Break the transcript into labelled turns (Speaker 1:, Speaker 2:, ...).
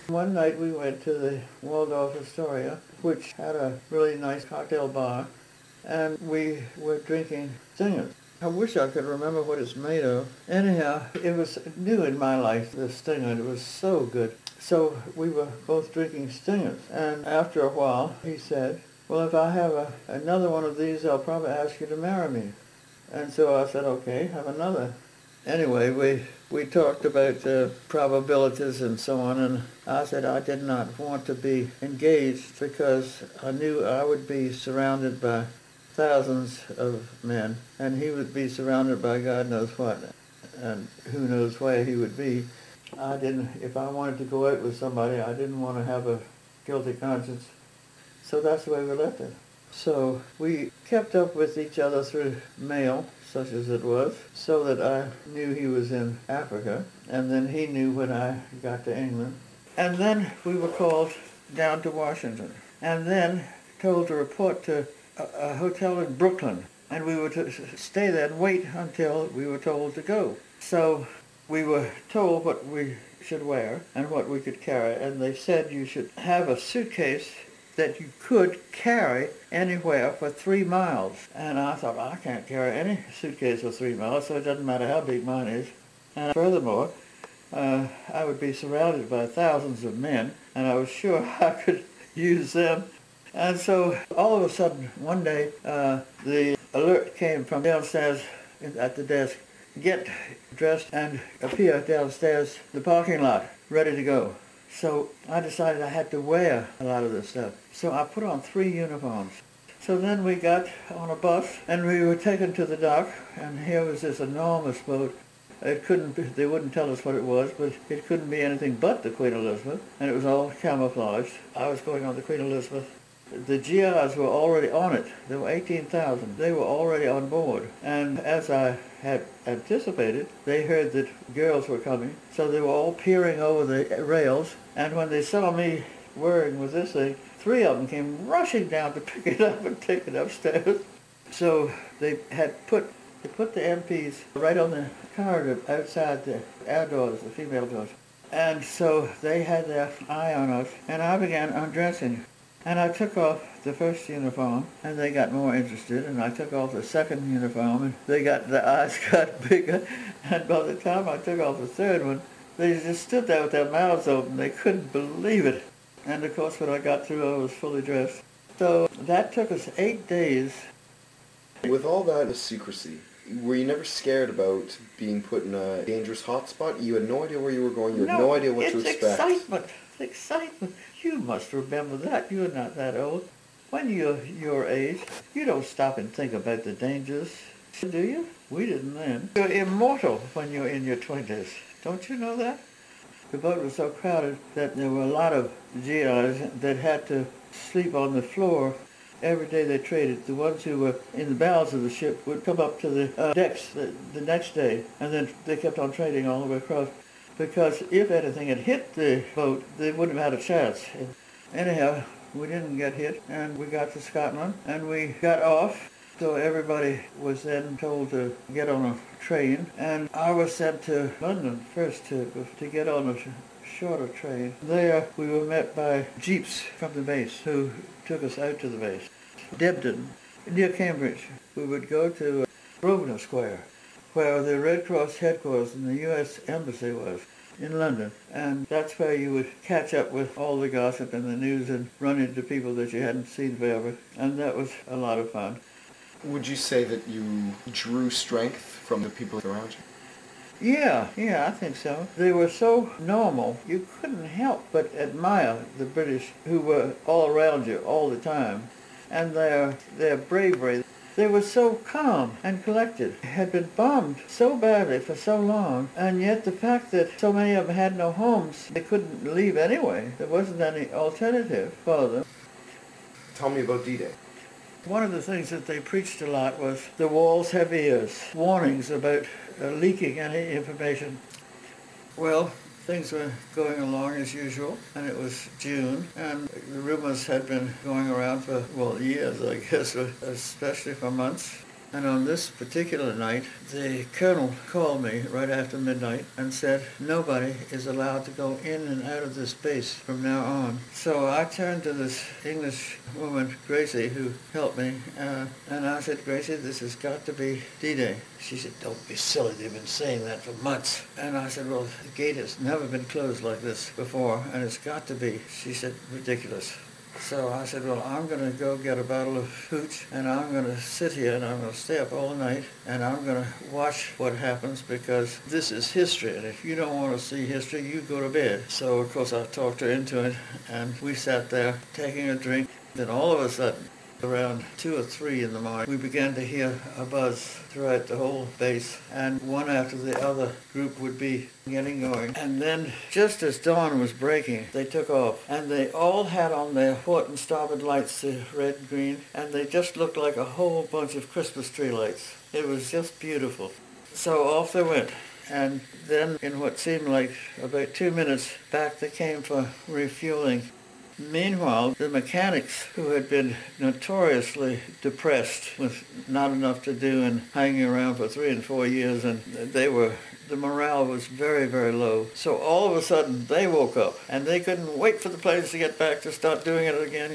Speaker 1: One night we went to the Waldorf Astoria, which had a really nice cocktail bar, and we were drinking stingers. I wish I could remember what it's made of. Anyhow, it was new in my life, the stinger. It was so good. So we were both drinking stingers, and after a while he said, well, if I have another one of these, I'll probably ask you to marry me. And so I said, okay, have another. Anyway, we talked about probabilities and so on, and I said I did not want to be engaged because I knew I would be surrounded by thousands of men, and he would be surrounded by God knows what, and who knows where he would be. If I wanted to go out with somebody, I didn't want to have a guilty conscience. So that's the way we left it. So we kept up with each other through mail, such as it was, so that I knew he was in Africa, and then he knew when I got to England. And then we were called down to Washington, and then told to report to a hotel in Brooklyn, and we were to stay there and wait until we were told to go. So we were told what we should wear and what we could carry, and they said you should have a suitcase that you could carry anywhere for 3 miles. And I thought, I can't carry any suitcase for 3 miles, so it doesn't matter how big mine is. And furthermore, I would be surrounded by thousands of men, and I was sure I could use them. And so all of a sudden, one day, the alert came from downstairs at the desk, get dressed and appear downstairs, the parking lot, ready to go. So I decided I had to wear a lot of this stuff. So I put on 3 uniforms. So then we got on a bus and we were taken to the dock, and here was this enormous boat. They wouldn't tell us what it was, but it couldn't be anything but the Queen Elizabeth, and it was all camouflaged. I was going on the Queen Elizabeth. The GIs were already on it. There were 18,000. They were already on board. And as I had anticipated, they heard that girls were coming, so they were all peering over the rails. And when they saw me wearing with this thing, 3 of them came rushing down to pick it up and take it upstairs. So they put the MPs right on the corridor outside the our doors, the female doors. And so they had their eye on us, and I began undressing. And I took off the first uniform, and they got more interested, and I took off the second uniform, and the eyes got bigger, and by the time I took off the third one, they just stood there with their mouths open. They couldn't believe it. And of course, when I got through, I was fully dressed. So that took us 8 days.
Speaker 2: With all that secrecy, were you never scared about being put in a dangerous hotspot? You had no idea where you were going. You had no idea what to expect.
Speaker 1: It's excitement. You must remember that. You're not that old. When you're your age, you don't stop and think about the dangers, do you? We didn't then. You're immortal when you're in your 20s. Don't you know that? The boat was so crowded that there were a lot of GIs that had to sleep on the floor. Every day they traded. The ones who were in the bows of the ship would come up to the decks the next day, and then they kept on trading all the way across. Because if anything had hit the boat, they wouldn't have had a chance. Anyhow, we didn't get hit, and we got to Scotland, and we got off. So everybody was then told to get on a train, and I was sent to London first to get on a shorter train. There we were met by jeeps from the base who took us out to the base. Debden, near Cambridge. We would go to Grosvenor Square, where the Red Cross headquarters and the U.S. Embassy was in London. And that's where you would catch up with all the gossip and the news and run into people that you hadn't seen forever. And that was a lot of fun.
Speaker 2: Would you say that you drew strength from the people around you?
Speaker 1: Yeah, I think so. They were so normal, you couldn't help but admire the British who were all around you all the time. And their bravery. They were so calm and collected. It had been bombed so badly for so long, and yet the fact that so many of them had no homes, they couldn't leave anyway. There wasn't any alternative for them.
Speaker 2: Tell me about D-Day.
Speaker 1: One of the things that they preached a lot was the walls have ears, warnings about leaking any information. Well, things were going along as usual, and it was June, and the rumors had been going around for, years, I guess, especially for months. And on this particular night, the colonel called me right after midnight and said, nobody is allowed to go in and out of this base from now on. So I turned to this English woman, Gracie, who helped me, and I said, Gracie, this has got to be D-Day. She said, don't be silly, they've been saying that for months. And I said, well, the gate has never been closed like this before, and it's got to be. She said, ridiculous. So I said, well, I'm going to go get a bottle of hooch, and I'm going to sit here, and I'm going to stay up all night, and I'm going to watch what happens, because this is history, and if you don't want to see history, you go to bed. So, of course, I talked her into it, and we sat there taking a drink. Then all of a sudden, around 2 or 3 in the morning, we began to hear a buzz throughout the whole base, and one after the other group would be getting going. And then, just as dawn was breaking, they took off, and they all had on their port and starboard lights, the red and green, and they just looked like a whole bunch of Christmas tree lights. It was just beautiful. So off they went. And then, in what seemed like about 2 minutes, back they came for refueling. Meanwhile, the mechanics, who had been notoriously depressed with not enough to do and hanging around for 3 and 4 years, and the morale was very, very low. So all of a sudden, they woke up, and they couldn't wait for the planes to get back to start doing it again,